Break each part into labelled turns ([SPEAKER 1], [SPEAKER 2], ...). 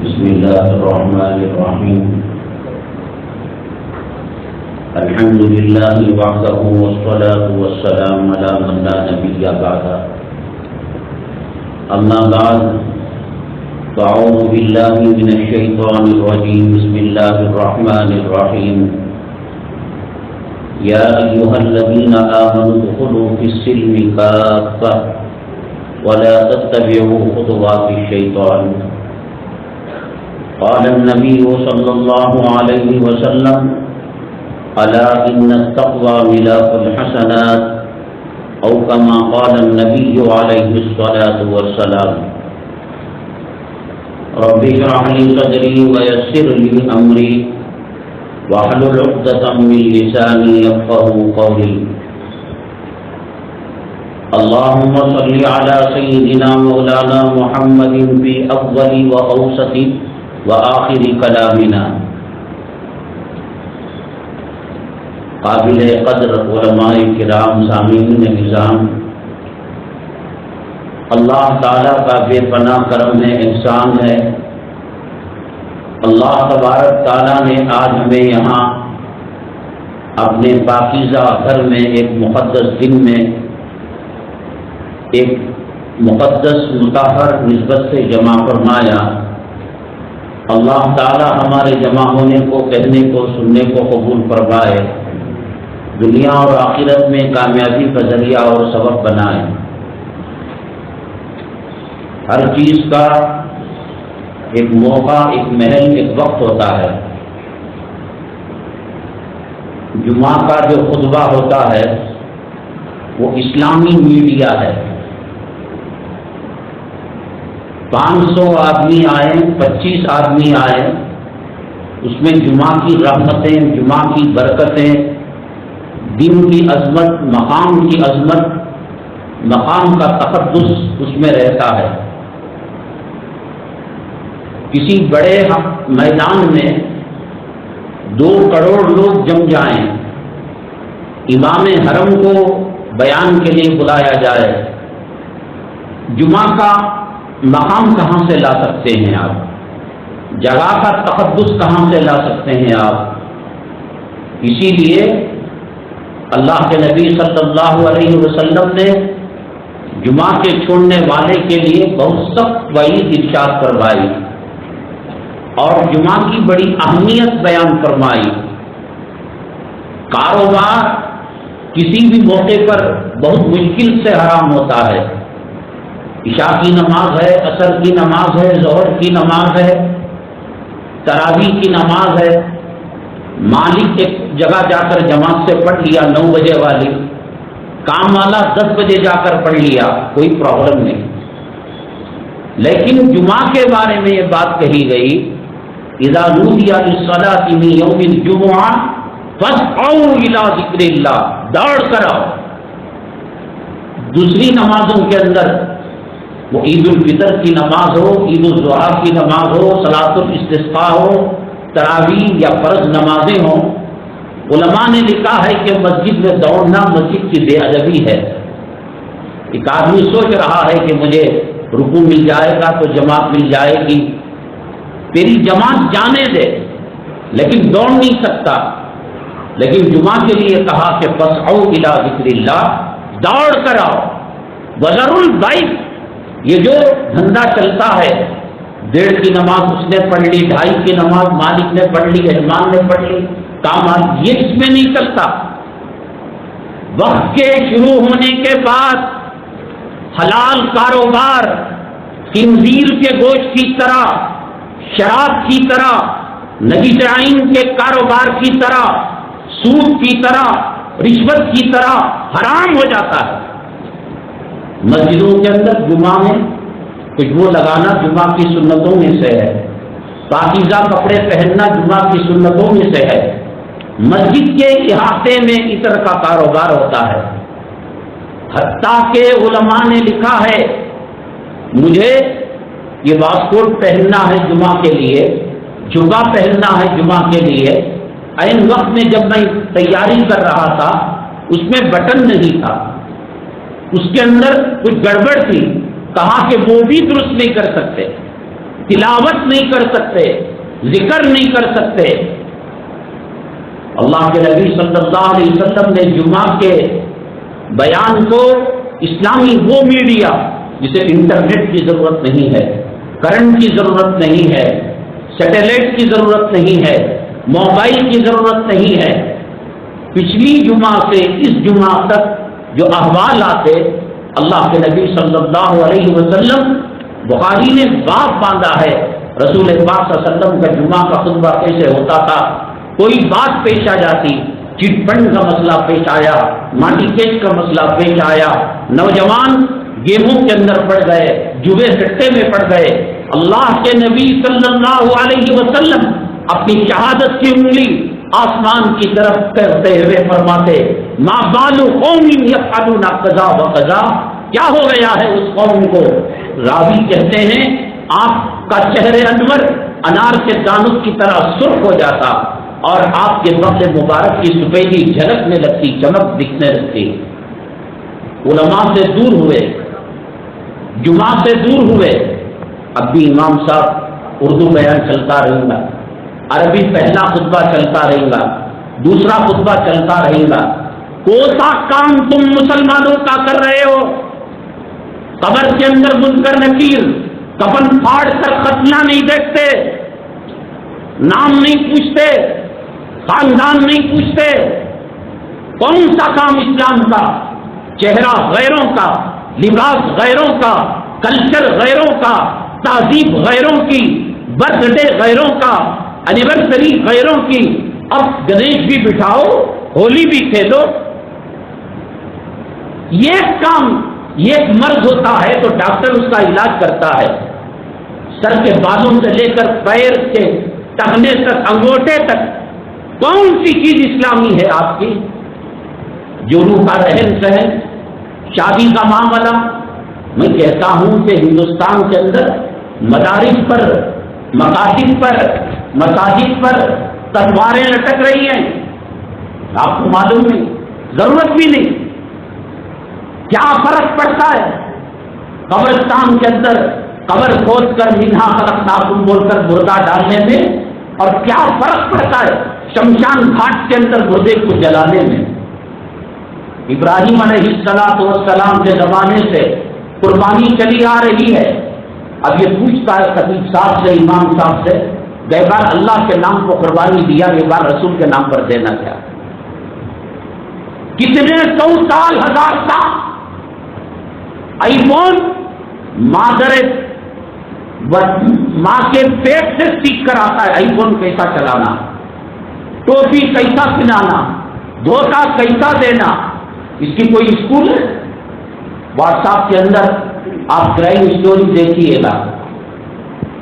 [SPEAKER 1] بسم الله الرحمن الرحيم. الحمد لله وحده والصلاة والسلام على من لا نبي بعده. أما بعد فأعوذ بالله من الشيطان الرجيم. بسم الله الرحمن الرحيم. يا أيها الذين آمنوا ادخلوا في السلم كافة ولا تتبعوا خطوات الشيطان. قال النبي صلى الله عليه وسلم: ألا إن التقوى ملاك الحسنات، أو كما قال النبي عليه الصلاة والسلام. رب اشرح لي صدري ويسر لي أمري واحلل عقدة من لساني يفقهوا قولي. اللهم صل على سيدنا مولانا محمد في أول وأوسط وآخر کلامنا. قابل قدر علماء کرام، سامعین نظام، اللہ تعالیٰ کا بے پناہ کرم ہے، احسان ہے. اللہ تبارک تعالیٰ نے آج ہمیں یہاں اپنے پاکیزہ گھر میں ایک مقدس دن میں ایک مقدس مطہر نسبت سے جمع فرمایا. اللہ تعالی ہمارے جمع ہونے کو، کہنے کو، سننے کو قبول فرمائے، دنیا اور آخرت میں کامیابی کا ذریعہ اور سبب بنائے. ہر چیز کا ایک موقع، ایک محل، ایک وقت ہوتا ہے. جمعہ کا جو خطبہ ہوتا ہے وہ اسلامی میڈیا ہے. 500 آدمی آئے، 25 آدمی آئے، اس میں جمعہ کی رحمتیں، جمعہ کی برکتیں، دین کی عظمت، مقام کی عظمت، مقام کا تقدس اس میں رہتا ہے. کسی بڑے میدان میں 2 کروڑ لوگ جم جائیں، امام حرم کو بیان کے لیے بلایا جائے، جمعہ کا مقام کہاں سے لا سکتے ہیں آپ؟ جگہ کا تقدس کہاں سے لا سکتے ہیں آپ؟ اسی لیے اللہ کے نبی صلی اللہ علیہ وسلم نے جمعہ کے چھوڑنے والے کے لیے بہت سخت وعید ارشاد فرمائی اور جمعہ کی بڑی اہمیت بیان فرمائی. کاروبار کسی بھی موقع پر بہت مشکل سے حرام ہوتا ہے. عشاء کی نماز ہے، عصر کی نماز ہے، ظہر کی نماز ہے، تراویح کی نماز ہے. مالک ایک جگہ جا کر جماعت سے پڑھ لیا 9 بجے والی، کام والا 10 بجے جا کر پڑھ لیا، کوئی پرابلم نہیں. لیکن جمعہ کے بارے میں یہ بات کہی گئی: اذا نودی للصلاۃ من یوم الجمعہ فاسعوا الی ذکر اللہ، دوڑ کر آؤ. دوسری نمازوں کے اندر، وہ عید الفطر کی نماز ہو، عید الاضحیٰ کی نماز ہو، صلاۃ الاستسقاء ہو، تراویح یا فرض نمازیں ہوں، علماء نے لکھا ہے کہ مسجد میں دوڑنا مسجد کی بے ادبی ہے. ایک آدمی سوچ رہا ہے کہ مجھے رکوع مل جائے گا تو جماعت مل جائے گی. تیری جماعت جانے دے، لیکن دوڑ نہیں سکتا. لیکن جمعہ کے لیے کہا کہ فاسعوا الی ذکر اللہ، دوڑ کر آؤ. وذروا البیع، یہ جو دھندا چلتا ہے، 1:30 کی نماز اس نے پڑھ لی، 2:30 کی نماز مالک نے پڑھ لی، یجمان نے پڑھ لی، کام یہ اس میں نہیں چلتا. وقت کے شروع ہونے کے بعد حلال کاروبار خنزیر کے گوشت کی طرح، شراب کی طرح، نجس عین کے کاروبار کی طرح، سود کی طرح، رشوت کی طرح حرام ہو جاتا ہے. مسجدوں کے اندر جمعہ میں خوشبو لگانا جمعہ کی سنتوں میں سے ہے. پاکیزہ کپڑے پہننا جمعہ کی سنتوں میں سے ہے. مسجد کے احاطے میں عطر کا کاروبار ہوتا ہے. حتیٰ کہ علماء نے لکھا ہے مجھے یہ واسکوٹ پہننا ہے جمعہ کے لیے، جبہ پہننا ہے جمعہ کے لیے. عین وقت میں جب میں تیاری کر رہا تھا اس میں بٹن نہیں تھا، اس کے اندر کچھ گڑبڑ تھی، کہا کہ وہ بھی درست نہیں کر سکتے. تلاوت نہیں کر سکتے، ذکر نہیں کر سکتے۔ اللہ کے نبی صلی اللہ علیہ وسلم نے جمعہ کے بیان کو اسلامی وہ میڈیا جسے انٹرنیٹ کی ضرورت نہیں ہے، کرنٹ کی ضرورت نہیں ہے، سیٹلائٹ کی ضرورت نہیں ہے، موبائل کی ضرورت نہیں ہے، پچھلی جمعہ سے اس جمعہ تک جو احوال آتے اللہ کے نبی صلی اللہ علیہ وسلم، بخاری نے باب باندھا ہے رسول پاک صلی اللہ علیہ وسلم کا جمعہ کا خطبہ کیسے ہوتا تھا۔ کوئی بات پیش آ جاتی، چٹ فنڈ کا مسئلہ پیش آیا، ماٹی کیس کا مسئلہ پیش آیا، نوجوان گیموں کے اندر پڑ گئے، جوے سٹے میں پڑ گئے، اللہ کے نبی صلی اللہ علیہ وسلم اپنی شہادت کی انگلی آسمان کی طرف کرتے ہوئے فرماتے ما بال قوم یفعلون قضا و قضا، کیا ہو گیا ہے اس قوم کو؟ راوی کہتے ہیں آپ کا چہرے انور انار کے دانوں کی طرح سرخ ہو جاتا اور آپ کے وقت مبارک کی سفیدی جھلکنے لگتی، چمک دکھنے لگتی۔ علماء سے دور ہوئے، جمعہ سے دور ہوئے، اب بھی امام صاحب اردو بیان چلتا رہے گا، عربی پہلا خطبہ چلتا رہے گا، دوسرا خطبہ چلتا رہے گا۔ کون سا کام تم مسلمانوں کا کر رہے ہو؟ قبر کے اندر منکر نکیر کفن پھاڑ کر ختنہ نہیں دیکھتے، نام نہیں پوچھتے، خاندان نہیں پوچھتے۔ کون سا کام اسلام کا؟ چہرہ غیروں کا، لباس غیروں کا، کلچر غیروں کا، تہذیب غیروں کی، برتھ ڈے غیروں کا، اینیورسری غیروں کی۔ اب گنیش بھی بٹھاؤ، ہولی بھی کھیلو۔ یہ کام، یہ ایک مرض ہوتا ہے تو ڈاکٹر اس کا علاج کرتا ہے، سر کے بالوں سے لے کر پیر کے ٹخنے تک، انگوٹھے تک۔ کون سی چیز اسلامی ہے آپ کی؟ جورو کا رہن سہن، شادی کا معاملہ۔ میں کہتا ہوں کہ ہندوستان کے اندر مدارس پر، مکاتب پر، مساجد پر تلواریں لٹک رہی ہیں، آپ کو معلوم نہیں، ضرورت بھی نہیں۔ کیا فرق پڑتا ہے قبرستان کے اندر قبر کھود کر منہا خلقناکم بول کر مردہ ڈالنے میں، اور کیا فرق پڑتا ہے شمشان گھاٹ کے اندر مردے کو جلانے میں؟ ابراہیم علیہ السلام کے زمانے سے قربانی چلی آ رہی ہے۔ اب یہ پوچھتا ہے خطیب صاحب سے، امام صاحب سے، گئے بار اللہ کے نام کو قربانی دیا، یہ بار رسول کے نام پر دینا کیا؟ کتنے 100 سال، 1000 سال آئی فون ماں کے پیٹ سے سیکھ کر آتا ہے، آئی فون کیسا چلانا، ٹوپی کیسا پہنانا، دھوکہ کیسا دینا۔ اس کی کوئی اسکول ہے؟ واٹس ایپ کے اندر آپ کرائم اسٹوری دیکھیے گا،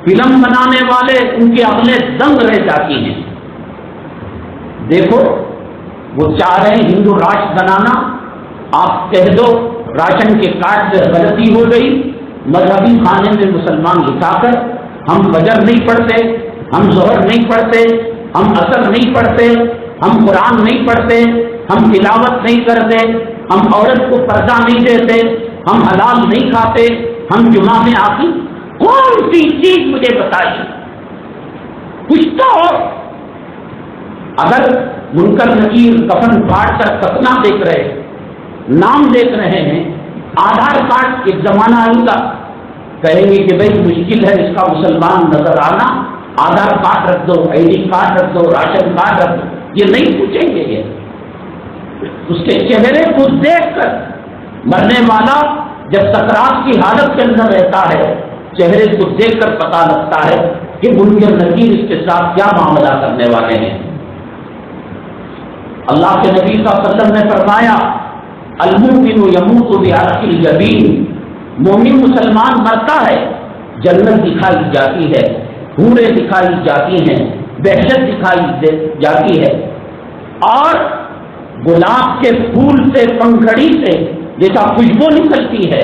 [SPEAKER 1] فلم بنانے والے ان کی عقلیں دنگ رہ جاتی ہیں۔ دیکھو وہ چاہ رہے ہیں ہندو راشٹر بنانا، آپ کہہ دو راشن کے کارڈ سے غلطی ہو گئی، مذہبی خانے میں مسلمان لکھا کر ہم فجر نہیں پڑھتے، ہم ظہر نہیں پڑھتے، ہم عصر نہیں پڑھتے، ہم قرآن نہیں پڑھتے، ہم تلاوت نہیں کرتے، ہم عورت کو پردہ نہیں دیتے، ہم حلال نہیں کھاتے، ہم جمعہ میں آتی۔ کون سی چیز مجھے بتائیے، کچھ تو ہو۔ اگر منکر نکیر کفن پھاڑ کر ختنہ دیکھ رہے، نام دیکھ رہے ہیں، آدھار کارڈ ایک زمانہ آئے گا کہیں گے کہ بھائی مشکل ہے اس کا مسلمان نظر آنا، آدھار کارڈ رکھ دو، آئی ڈی کارڈ رکھ دو، راشن کارڈ رکھ دو۔ یہ نہیں پوچھیں گے، یہ اس کے چہرے کو دیکھ کر مرنے والا جب سکرات کی حالت کے اندر رہتا ہے، چہرے کو دیکھ کر پتہ لگتا ہے کہ منکر نکیر اس کے ساتھ کیا معاملہ کرنے والے ہیں۔ اللہ کے نبی صلی اللہ علیہ وسلم نے فرمایا المؤمن یموت بعرق الجبین، مومن مسلمان مرتا ہے، جنت دکھائی جاتی ہے، حوریں دکھائی جاتی ہیں، بہشت دکھائی جاتی ہے، اور گلاب کے پھول سے، پنکھڑی سے جیسا خوشبو نکلتی ہے،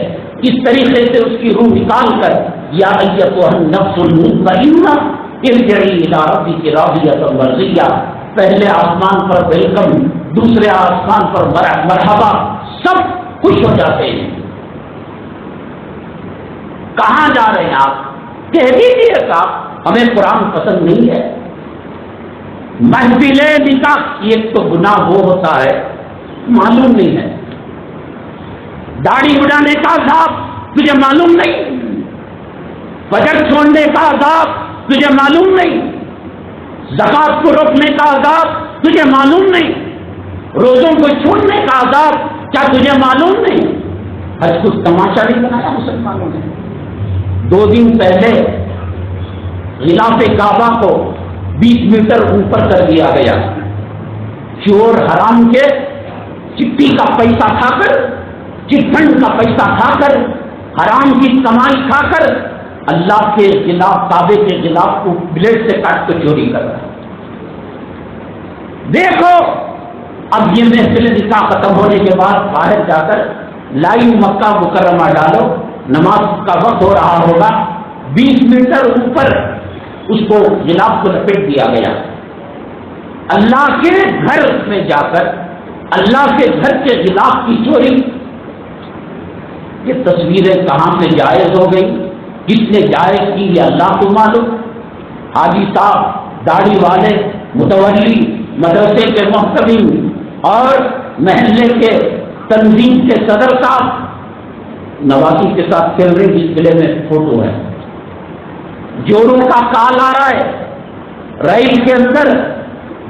[SPEAKER 1] اس طریقے سے اس کی روح نکال کر یا ایتھا النفس المطمئنہ ارجعی الی ربک راضیۃ مرضیہ، پہلے آسمان پر ویلکم، دوسرے آسمان پر مرحبا، سب خوش ہو جاتے ہیں۔ کہاں جا رہے ہیں آپ؟ کہہ دیجیے صاحب ہمیں قرآن پسند نہیں ہے. محفل نکاح ایک تو گناہ وہ ہوتا ہے معلوم نہیں ہے. داڑھی اڑانے کا عذاب تجھے معلوم نہیں. فجر چھوڑنے کا عذاب تجھے معلوم نہیں. زکات کو روکنے کا عذاب تجھے معلوم نہیں. روزوں کو چھوڑنے کا عذاب کیا تجھے معلوم نہیں؟ حج کچھ تماشا نہیں بنایا مسلمانوں نے. 2 دن پہلے غلاف کعبہ کو 20 میٹر اوپر کر دیا گیا. چور حرام کے چٹی کا پیسہ کھا کر، چٹ فنڈ کا پیسہ کھا کر، حرام کی کمائی کھا کر اللہ کے خلاف، کعبے کے خلاف کو بلیڈ سے کاٹ کر چوری کر رہا ہے. دیکھو اب یہ محفل نکاح ختم ہونے کے بعد باہر جا کر لائیو مکہ مکرمہ ڈالو، نماز کا وقت ہو رہا ہوگا، 20 میٹر اوپر اس کو غلاف کو لپیٹ دیا گیا. اللہ کے گھر میں جا کر اللہ کے گھر کے غلاف کی چوری. یہ تصویریں کہاں سے جائز ہو گئی، کس نے جائز کی یہ اللہ کو معلوم. حاجی صاحب، داڑھی والے، متولی، مدرسے کے محتمین اور محلے کے تنظیم کے صدر صاحب نواسی کے ساتھ چل رہی ڈسپلے میں فوٹو ہے. جوڑوں کا کال آ رہا ہے، ریل کے اندر،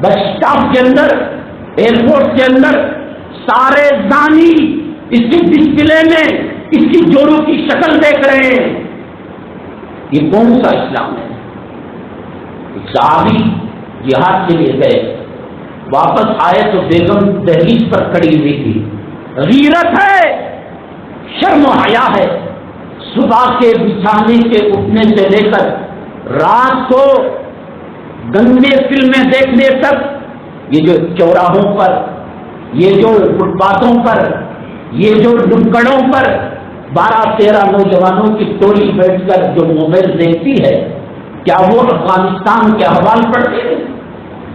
[SPEAKER 1] بس اسٹاپ کے اندر، ایئرپورٹ کے اندر سارے زانی اس کی ڈسپلے میں اس کی جوڑوں کی شکل دیکھ رہے ہیں. یہ کون سا اسلام ہے؟ صحابی جہاد کے لیے گئے، واپس آئے تو بیگم دہلیز پر کھڑی ہوئی تھی. غیرت ہے، شرم و حیا ہے. صبح کے بچھانے کے اٹھنے سے لے کر رات کو گندے فلمیں دیکھنے تک یہ جو چوراہوں پر، یہ جو فٹ پاتھوں پر، یہ جو نکڑوں پر 12-13 نوجوانوں کی ٹولی بیٹھ کر جو موبائل دیکھتی ہے، کیا وہ افغانستان کے احوال پڑھتے ہیں؟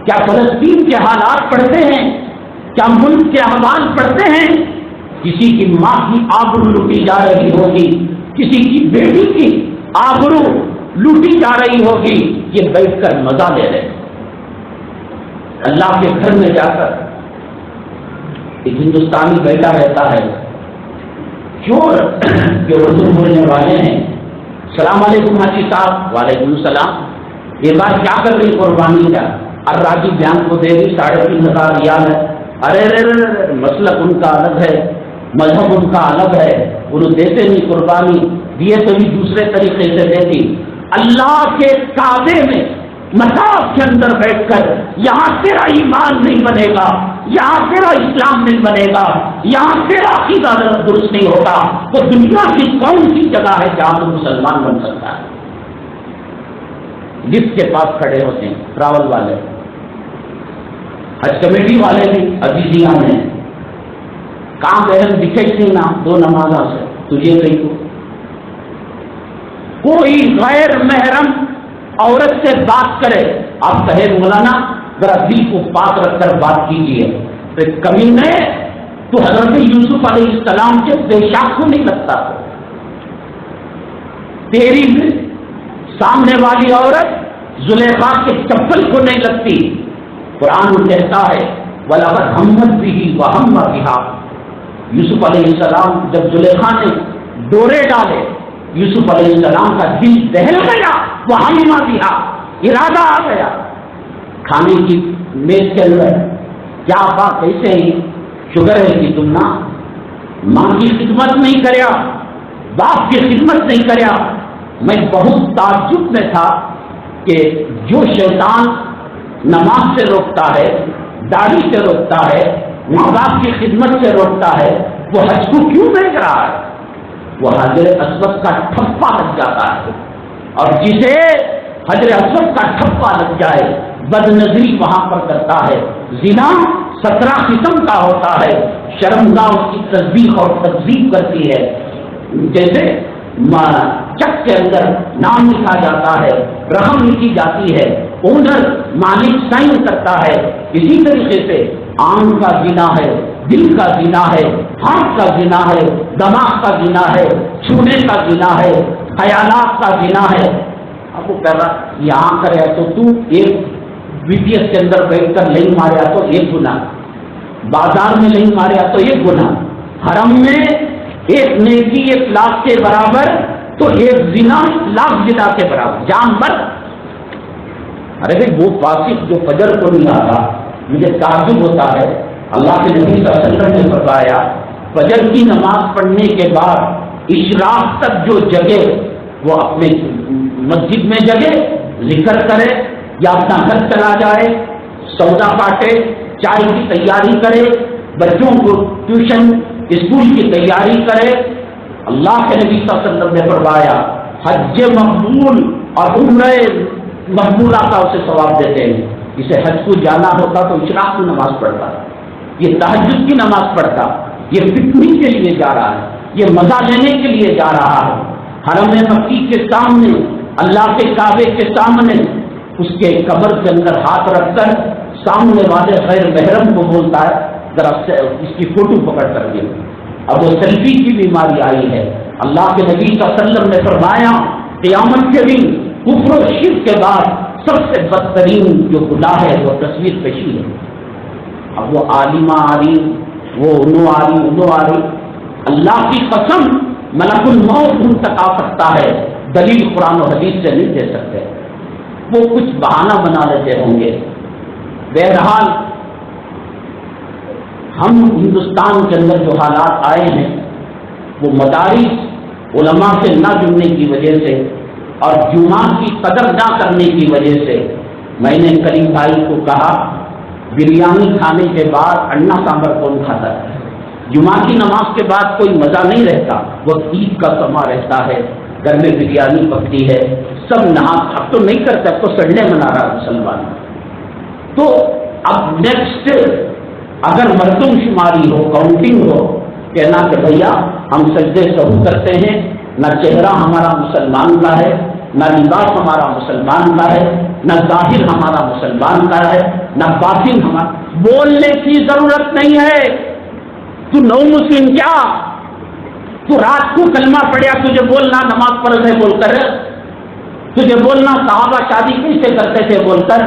[SPEAKER 1] کیا فلسطین کے حالات پڑھتے ہیں؟ کیا ملک کے احوال پڑھتے ہیں؟ کسی کی ماں کی آبرو لوٹی جا رہی ہوگی، کسی کی بیٹی کی آبرو لوٹی جا رہی ہوگی، یہ بیٹھ کر مزہ لے رہے. اللہ کے گھر میں جا کر ایک ہندوستانی بیٹا رہتا ہے، چور کے اردو بولنے والے ہیں. السلام علیکم حاجی صاحب. وعلیکم السلام. یہ بات کیا کر رہی قربانی کا؟ الراجی بیان کو دے دی، 3,500 ریال ہے. ارے مسلک ان کا الگ ہے، مذہب ان کا الگ ہے، انہوں دیتے نہیں قربانی، دیے تو بھی دوسرے طریقے سے دیتی. اللہ کے کعبے میں مطاف کے اندر بیٹھ کر یہاں تیرا ایمان نہیں بنے گا، یہاں تیرا اسلام نہیں بنے گا، یہاں تیرا عقیدہ درست نہیں ہوگا، تو دنیا کی کون سی جگہ ہے جہاں تو مسلمان بن سکتا ہے؟ جس کے پاس کھڑے ہوتے ہیں ٹراول والے، حج کمیٹی والے بھی عزیزیاں میں کام بہن دکھے نہیں نا 2 نمازوں سے تجھے کہیں کو کوئی غیر محرم عورت سے بات کرے، آپ کہے مولانا ذرا دل کو پاک رکھ کر بات کیجیے، تو کمینے تو حضرت یوسف علیہ السلام کے پیشاب کو نہیں لگتا، تیری سامنے والی عورت زلیخا کے چپل کو نہیں لگتی. قرآن کہتا ہے وَلَقَدْ هَمَّتْ بِهِ وَهَمَّ بِهَا. یوسف علیہ السلام جب زلیخا نے ڈورے ڈالے، یوسف علیہ السلام کا دل دہل گیا، وَهَمَّ بِهَا، ارادہ آ گیا. کھانے کی میز کے اندر کیا بات کیسے ہی شکر ہے کہ تم نہ ماں کی خدمت نہیں کریا، باپ کی خدمت نہیں کریا. میں بہت تعجب میں تھا کہ جو شیطان نماز سے روکتا ہے، داڑھی سے روکتا ہے، ماں باپ کی خدمت سے روکتا ہے، وہ حج کو کیوں بھیج رہا ہے؟ وہ حجر اسود کا ٹھپا لگ جاتا ہے، اور جسے حجر اسود کا ٹھپا لگ جائے بد نظری وہاں پر کرتا ہے. زنا 17 قسم کا ہوتا ہے، شرمگاہ اس کی تصدیق اور تکذیب کرتی ہے. جیسے چک کے اندر نام لکھا جاتا ہے، رقم لکھی جاتی ہے، اونر مالک سائن کرتا ہے، اسی طریقے سے آنکھ کا زنا ہے، دل کا زنا ہے، ہاتھ کا زنا ہے، دماغ کا زنا ہے، چھونے کا زنا ہے، خیالات کا زنا ہے. اب وہ کہہ رہا یہاں کرے تو تو ایک BTS کے اندر بیٹھ کر نہیں ماریا تو ایک گناہ, بازار میں نہیں ماریا تو ایک گناہ, حرم میں ایک نیکی 1 لاکھ کے برابر تو ایک زنا 1 لاکھ زنا کے برابر, جان بر. ارے بھائی وہ فاسق جو فجر کو نہیں آتا, مجھے تعجب ہوتا ہے. اللہ کے نبی صلی اللہ علیہ وسلم نے فرمایا فجر کی نماز پڑھنے کے بعد اشراق تک جو جگے وہ اپنے مسجد میں جگے, ذکر کرے یا اپنا گھر چلا جائے, سودا کاٹے, چائے کی تیاری کرے, بچوں کو ٹیوشن اسکول کی تیاری کرے. اللہ کے نبی صلی اللہ علیہ وسلم نے فرمایا حج مقبول اور عمرہ مقبولہ کا اسے ثواب دیتے ہیں. اسے حج کو جانا ہوتا تو اشراق کی نماز پڑھتا, یہ تہجد کی نماز پڑھتا, یہ پکنک کے لیے جا رہا ہے, یہ مزہ لینے کے لیے جا رہا ہے. حرم مکی کے سامنے, اللہ کے کعبے کے سامنے, اس کے قبر کے اندر ہاتھ رکھ کر سامنے والے غیر محرم کو بولتا ہے ذرا اس کی فوٹو پکڑ کر دے. اب وہ سیلفی کی بیماری آئی ہے. اللہ کے نبی صلی اللہ علیہ وسلم نے فرمایا قیامت کے دن کفر و شرک کے بعد سب سے بدترین جو گناہ ہے وہ تصویر کشی ہے. اب وہ عالمہ عالم, وہ انو عالم, اللہ کی قسم ملک الموت ان تک آ سکتا ہے, دلیل قرآن و حدیث سے نہیں دے سکتے. وہ کچھ بہانہ بنا لیتے ہوں گے. بہرحال ہم ہندوستان کے اندر جو حالات آئے ہیں وہ مدارس علماء سے نہ جڑنے کی وجہ سے اور جمعہ کی قدر نہ کرنے کی وجہ سے. میں نے کریم بھائی کو کہا بریانی کھانے کے بعد انڈا سانبر کون کھاتا ہے؟ جمعہ کی نماز کے بعد کوئی مزہ نہیں رہتا, وہ عید کا سما رہتا ہے, گھر میں بریانی پکتی ہے, سب نہا. اب تو نہیں کرتا, اب تو سنڈے منا رہا مسلمان. تو اب نیکسٹ اگر مردم شماری ہو, کاؤنٹنگ ہو, کہنا کہ بھیا ہم سجدے سہو کرتے ہیں, نہ چہرہ ہمارا مسلمان کا ہے, نہ لباس ہمارا مسلمان کا ہے, نہ ظاہر ہمارا مسلمان کا ہے, نہ باطن ہمارا. بولنے کی ضرورت نہیں ہے. تو نو مسلم کیا, تو رات کو کلمہ پڑھیا, تجھے بولنا نماز فرض ہے بول کر, تجھے بولنا صحابہ شادی کیسے کرتے تھے بول کر,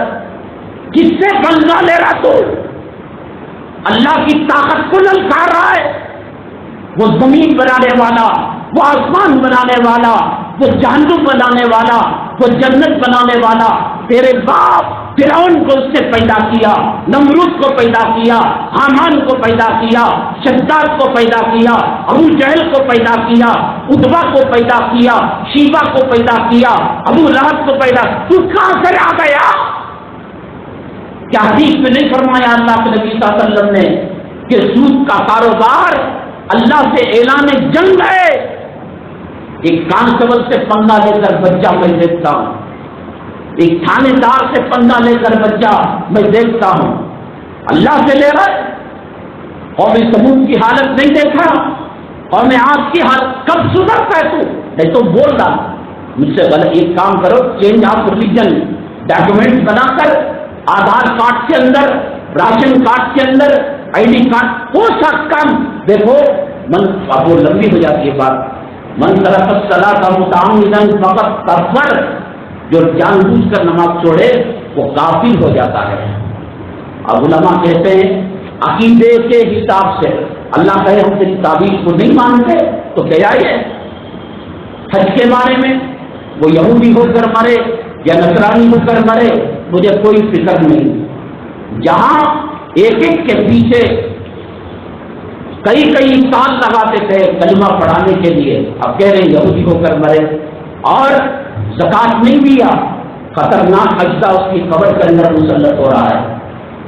[SPEAKER 1] کس سے بننا لے رہا تو؟ اللہ کی طاقت کو للکار رہا ہے. وہ زمین بنانے والا, وہ آسمان بنانے والا, وہ جہنم بنانے والا, وہ جنت بنانے والا, تیرے باپ فرعون کو اس سے پیدا کیا, نمرود کو پیدا کیا, حامان کو پیدا کیا, شداد کو پیدا کیا, ابو جہل کو پیدا کیا, اتبا کو پیدا کیا, شیبہ کو پیدا کیا, ابو لہب کو پیدا. تو کہاں سے آ گیا؟ کیا حدیث میں نہیں فرمایا اللہ کے نبی صلی اللہ علیہ وسلم نے کہ سود کا کاروبار اللہ سے اعلان جنگ ہے؟ ایک کانسٹیبل سے پنگا لے کر بچہ میں دیکھتا ہوں, ایک تھانے دار سے پنگا لے کر بچہ میں دیکھتا ہوں. اللہ سے لے رہا. قوم سمود کی حالت نہیں دیکھا, قوم عاد کی حالت کب سدھرتا ہے تو؟ نہیں تو بول رہا مجھ سے غلط. ایک کام کرو, چینج آف ریلیجن ڈاکومنٹ بنا کر آدھار کارڈ کے اندر, راشن کارڈ کے اندر, ID کارڈ, وہ سب کام دیکھو. اب وہ لمبی ہو جاتی ہے بات. من طرف الصلاۃ متعمدا فقط کفر, جو جان بوجھ کر نماز چھوڑے وہ کافر ہو جاتا ہے. اب علماء کہتے ہیں عقیدے کے حساب سے اللہ کہے ہم تیری تعبیر کو نہیں مانتے تو کیا ہے؟ حج کے بارے میں وہ یہودی ہو کر مرے یا نصرانی ہو کر مرے مجھے کوئی فکر نہیں. جہاں ایک ایک کے پیچھے کئی سال لگاتے تھے کلمہ پڑھانے کے لیے, اب کہہ رہے یہودی ہو کر مرے. اور زکات نہیں دیا, خطرناک اجزا اس کی قبر کے اندر مسلط ہو رہا ہے.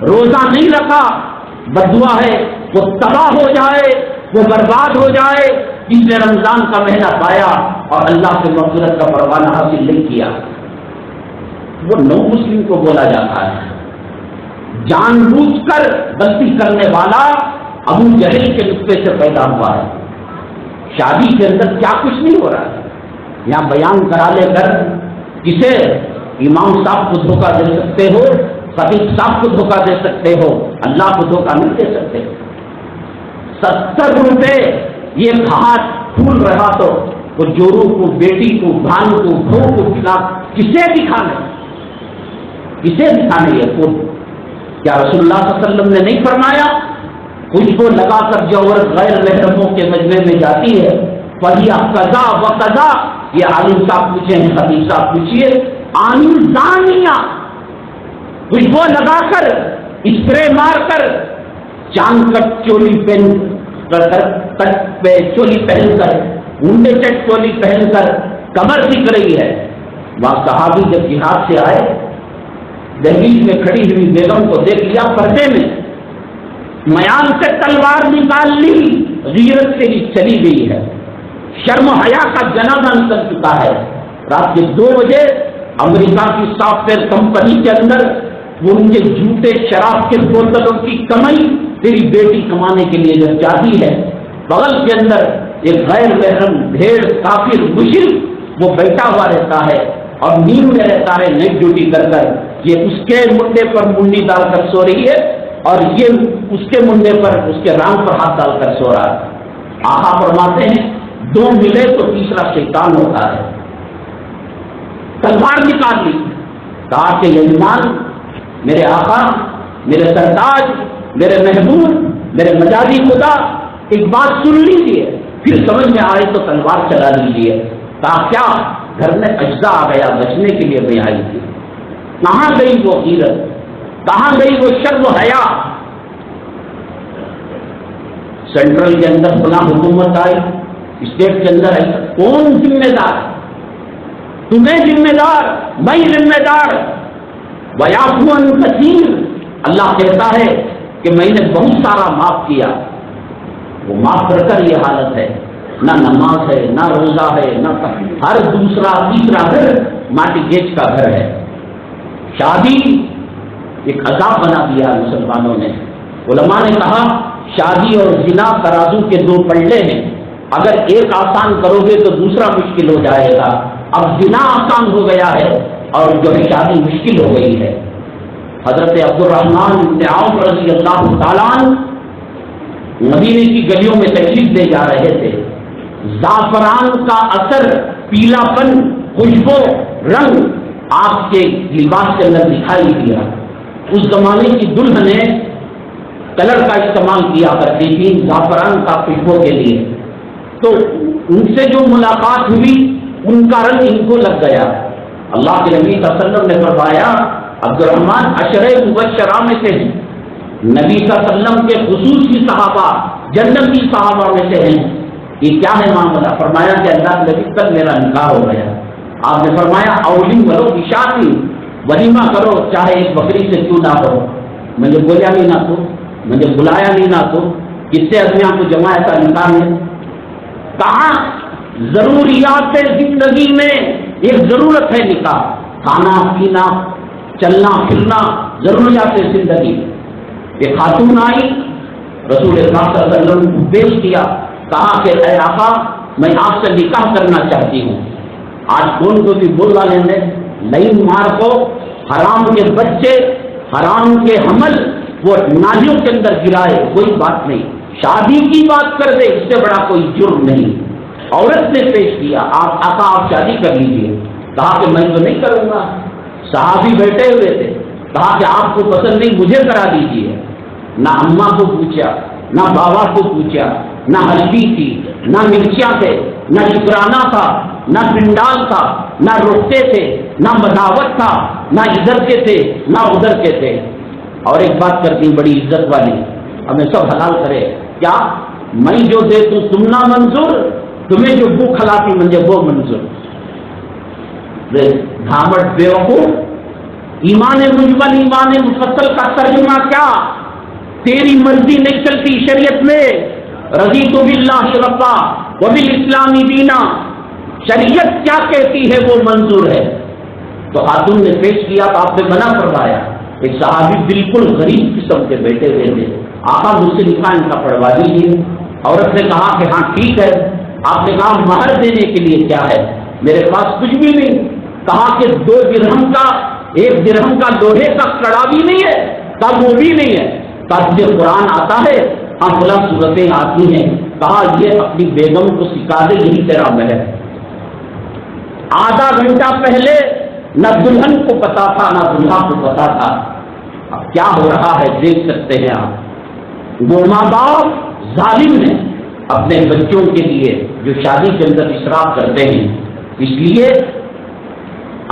[SPEAKER 1] روزہ نہیں رکھا, بددعا ہے وہ تباہ ہو جائے, وہ برباد ہو جائے. جس نے رمضان کا مہینہ پایا اور اللہ سے مغفرت کا پروانہ حاصل نہیں کیا, وہ نو مسلم کو بولا جاتا ہے. جان بوجھ کر غلطی کرنے والا ابو جہل کے نطفے سے پیدا ہوا ہے. شادی کے اندر کیا کچھ نہیں ہو رہا ہے. یہاں بیان کرا لے کر کسے امام صاحب کو دھوکہ دے سکتے ہو, خطیب صاحب کو دھوکہ دے سکتے ہو, اللہ کو دھوکہ نہیں دے سکتے. 70 روپے یہ ہاتھ پھول رہا تو وہ جورو کو، بیٹی کو، بھانو کو، بہو کو کھلا، کسے دکھانے؟ کسے دکھانے یہ خود؟ کیا رسول اللہ صلی اللہ علیہ وسلم نے نہیں فرمایا خوشبو لگا کر جو عورت غیر محرموں کے مجمع میں جاتی ہے فَهِيَ قَضَا وَقَضَا، یہ عالم صاحب پوچھے ہیں، خطیب صاحب پوچھیے، عامل زانیہ، خوشبو لگا کر، اسپرے مار کر، چاند کٹ چولی پہن کر، اونڈے چٹ چولی پہن کر کمر دکھ رہی ہے۔ وہاں صحابی جب جہاد سے آئے، دہلیز میں کھڑی ہوئی بیگم کو دیکھ لیا پردے میں، میان سے تلوار نکال لی، غیرت سے ہی چلی گئی ہے، شرم و حیا کا جنازہ نکل چکا ہے۔ رات کے 2 بجے امریکہ کی سافٹ ویئر کمپنی کے اندر وہ ان کے جھوٹے شراب کے بوتلوں کی کمائی تیری بیٹی کمانے کے لیے جب جاتی ہے، بغل کے اندر ایک غیر محرم بھیڑ کافر مشرک وہ بیٹھا ہوا رہتا ہے اور نیند میں رہتا ہے نائٹ ڈیوٹی کر کر، یہ اس کے منڈے پر منڈی ڈال کر سو رہی ہے اور یہ اس کے منڈے پر، اس کے ران پر ہاتھ ڈال کر سو رہا ہے۔ آقا فرماتے ہیں 2 ملے تو تیسرا شیطان ہوتا ہے۔ تلوار نکال لی، کہا کہ یزمان، میرے آقا، میرے سرتاج، میرے محبوب، میرے مجازی خدا، ایک بات سن لیجیے، پھر سمجھ میں آئے تو تلوار چلا لیجیے۔ کہا کیا؟ گھر میں اجزا آ گیا، بچنے کے لیے میں آئی تھی۔ کہاں گئی وہ غیرت؟ کہاں گئی وہ شرم و حیا؟ سینٹرل کے اندر فلاں حکومت آئی، اسٹیٹ کے اندر آئی، کون ذمہ دار؟ تمہیں ذمہ دار، میں ذمہ دار۔ وَيَعْفُو عَنْ كَثِيرٍ، اللہ کہتا ہے کہ میں نے بہت سارا معاف کیا، وہ معاف کر کر یہ حالت ہے، نہ نماز ہے، نہ روزہ ہے، نہ ہر دوسرا تیسرا گھر ماٹی گیج کا گھر ہے۔ شادی ایک عذاب بنا دیا مسلمانوں نے۔ علماء نے کہا شادی اور زنا ترازو کے 2 پلڑے ہیں، اگر ایک آسان کرو گے تو دوسرا مشکل ہو جائے گا۔ اب زنا آسان ہو گیا ہے اور جو ہے شادی مشکل ہو گئی ہے۔ حضرت عبد الرحمن بن عوف رضی اللہ تعالیٰ عنہ مدینے کی گلیوں میں تشریف لے جا رہے تھے، زعفران کا اثر، پیلا پن، خوشبو، رنگ آپ کے لباس کے اندر دکھائی دیا۔ اس زمانے کی دلہنیں کلر کا استعمال کیا کرتی تھی زعفران کا خوشبو کے لیے، تو ان سے جو ملاقات ہوئی ان کا رنگ ان کو لگ گیا۔ اللہ کے نبی صلی اللہ علیہ وسلم نے فرمایا عبد الرحمن عشرہ مبشرہ میں سے ہیں، نبی صلی اللہ علیہ وسلم کے خصوصی صحابہ، جنتی صحابہ میں سے ہیں، یہ کیا ہے معاملہ؟ فرمایا کہ اللہ کے نبی تک میرا نکاح ہو گیا۔ آپ نے فرمایا اولی ولو بشاتی، ولیمہ کرو چاہے ایک بکری سے کیوں نہ ہو، مجھے بولا نہیں نہ تو، مجھے بلایا نہیں نہ تو، کس سے ادمیاں کو جمع ایسا نکاح ہے؟ کہاں ضروریات زندگی میں ایک ضرورت ہے نکاح، کھانا پینا، چلنا پھرنا، ضروریات زندگی۔ ایک خاتون آئی، رسول اللہ صلی اللہ علیہ وسلم کو پیش کیا، کہا کہ اے آقا میں آپ سے نکاح کرنا چاہتی ہوں۔ آج کون کو بھی بول والے نے لائن مار کو حرام کے بچے، حرام کے حمل وہ نالیوں کے اندر گرائے، کوئی بات نہیں، شادی کی بات کر دے، اس سے بڑا کوئی جرم نہیں۔ عورت نے پیش کیا، آپ آقا آپ شادی کر لیجیے، کہا کہ میں تو نہیں کروں گا۔ صحابی بیٹھے ہوئے تھے، کہا کہ آپ کو پسند نہیں مجھے کرا دیجیے۔ نہ اماں کو پوچھا، نہ بابا کو پوچھا، نہ ہلدی تھی، نہ مرچیاں تھے، نہ شکرانہ تھا، نہ پنڈال تھا، نہ روکتے تھے، نہ بداوت تھا، نہ ادھر کے تھے نہ ادھر کے تھے۔ اور ایک بات کرتی بڑی عزت والی، ہمیں سب حلال کرے، کیا میں جو دے تو تم نہ منظور، تمہیں جو بھوک کھلاتی مجھے وہ منظور۔ گھامٹ بیوقوف، ایمان مجمل ایمان مفصل کا ترجمہ کیا؟ تیری مرضی نہیں چلتی شریعت میں، رضیت باللہ ربا وبالاسلام دینا، شریعت کیا کہتی ہے وہ منظور ہے۔ تو خاتون نے پیش کیا تو آپ نے منع فرمایا۔ ایک صحابی بالکل غریب قسم کے بیٹھے ہوئے تھے، آقا مجھ سے نکاح ان کا پڑھوا دیجیے۔ عورت نے کہا کہ ہاں ٹھیک ہے۔ آپ نے کہا مہر دینے کے لیے کیا ہے؟ میرے پاس کچھ بھی نہیں۔ کہا کہ 2 درہم کا، 1 درہم کا لوہے کا کڑا بھی نہیں ہے، کہا وہ بھی نہیں ہے۔ کہا تجھے قرآن آتا ہے؟ ہاں بلا صورتیں آتی ہیں۔ کہا یہ اپنی بیگم کو سکھا دے، یہی تیرا مہر ہے۔ آدھا گھنٹہ پہلے نہ دلہن کو پتا تھا نہ دلہا کو پتا تھا. اب کیا ہو رہا ہے دیکھ سکتے ہیں آپ. وہ ماں باپ ظالم ہیں اپنے بچوں کے لیے جو شادی کے اندر اسراف کرتے ہیں. اس لیے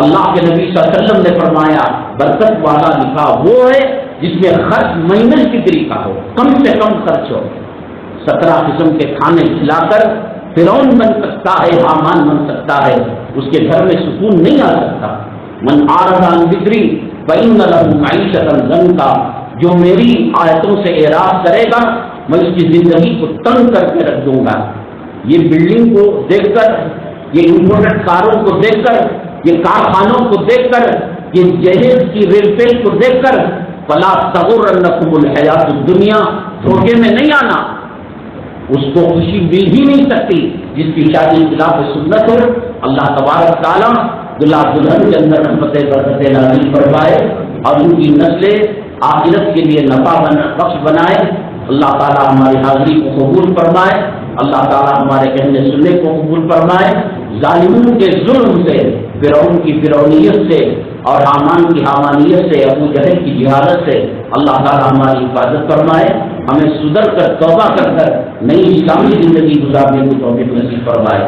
[SPEAKER 1] اللہ کے نبی صلی اللہ علیہ وسلم نے فرمایا برکت والا نکاح وہ ہے جس میں خرچ مہینہ فکری کا ہو, کم سے کم خرچ ہو. 17 قسم کے کھانے کھلا کر فرعون بن سکتا ہے, حامان بن سکتا ہے, اس کے گھر میں سکون نہیں آ سکتا. من اعرض عن ذکری فإن له معیشۃ ضنکا, جو میری آیتوں سے اعراض کرے گا میں اس کی زندگی کو تنگ کر کے رکھ دوں گا. یہ بلڈنگ کو دیکھ کر, یہ امپورٹنٹ کاروں کو دیکھ کر, یہ کارخانوں کو دیکھ کر, یہ جہیز کی ریل پیل کو دیکھ کر فلا تغرنکم الحیات الدنیا, دھوکے میں نہیں آنا. اس کو خوشی مل ہی نہیں سکتی جس کی شادی خلاف سنت ہو. اللہ تبارک تعالیٰ دلہا دلہن کے اندر رحمت برکت نازل فرمائے اور ان کی نسلیں آخرت کے لیے نفع بخش بنائے. اللہ تعالیٰ ہماری حاضری کو قبول فرمائے. اللہ تعالیٰ ہمارے کہنے سننے کو قبول فرمائے. ظالموں کے ظلم سے, فرعون کی فرعونیت سے اور حامان کی حامانیت سے, ابو جہل کی جہالت سے اللہ تعالیٰ ہماری حفاظت فرمائے. ہمیں سدھر کر توبہ کر نئی اسلامی زندگی گزارنے کی توفیق نصیب فرمائے.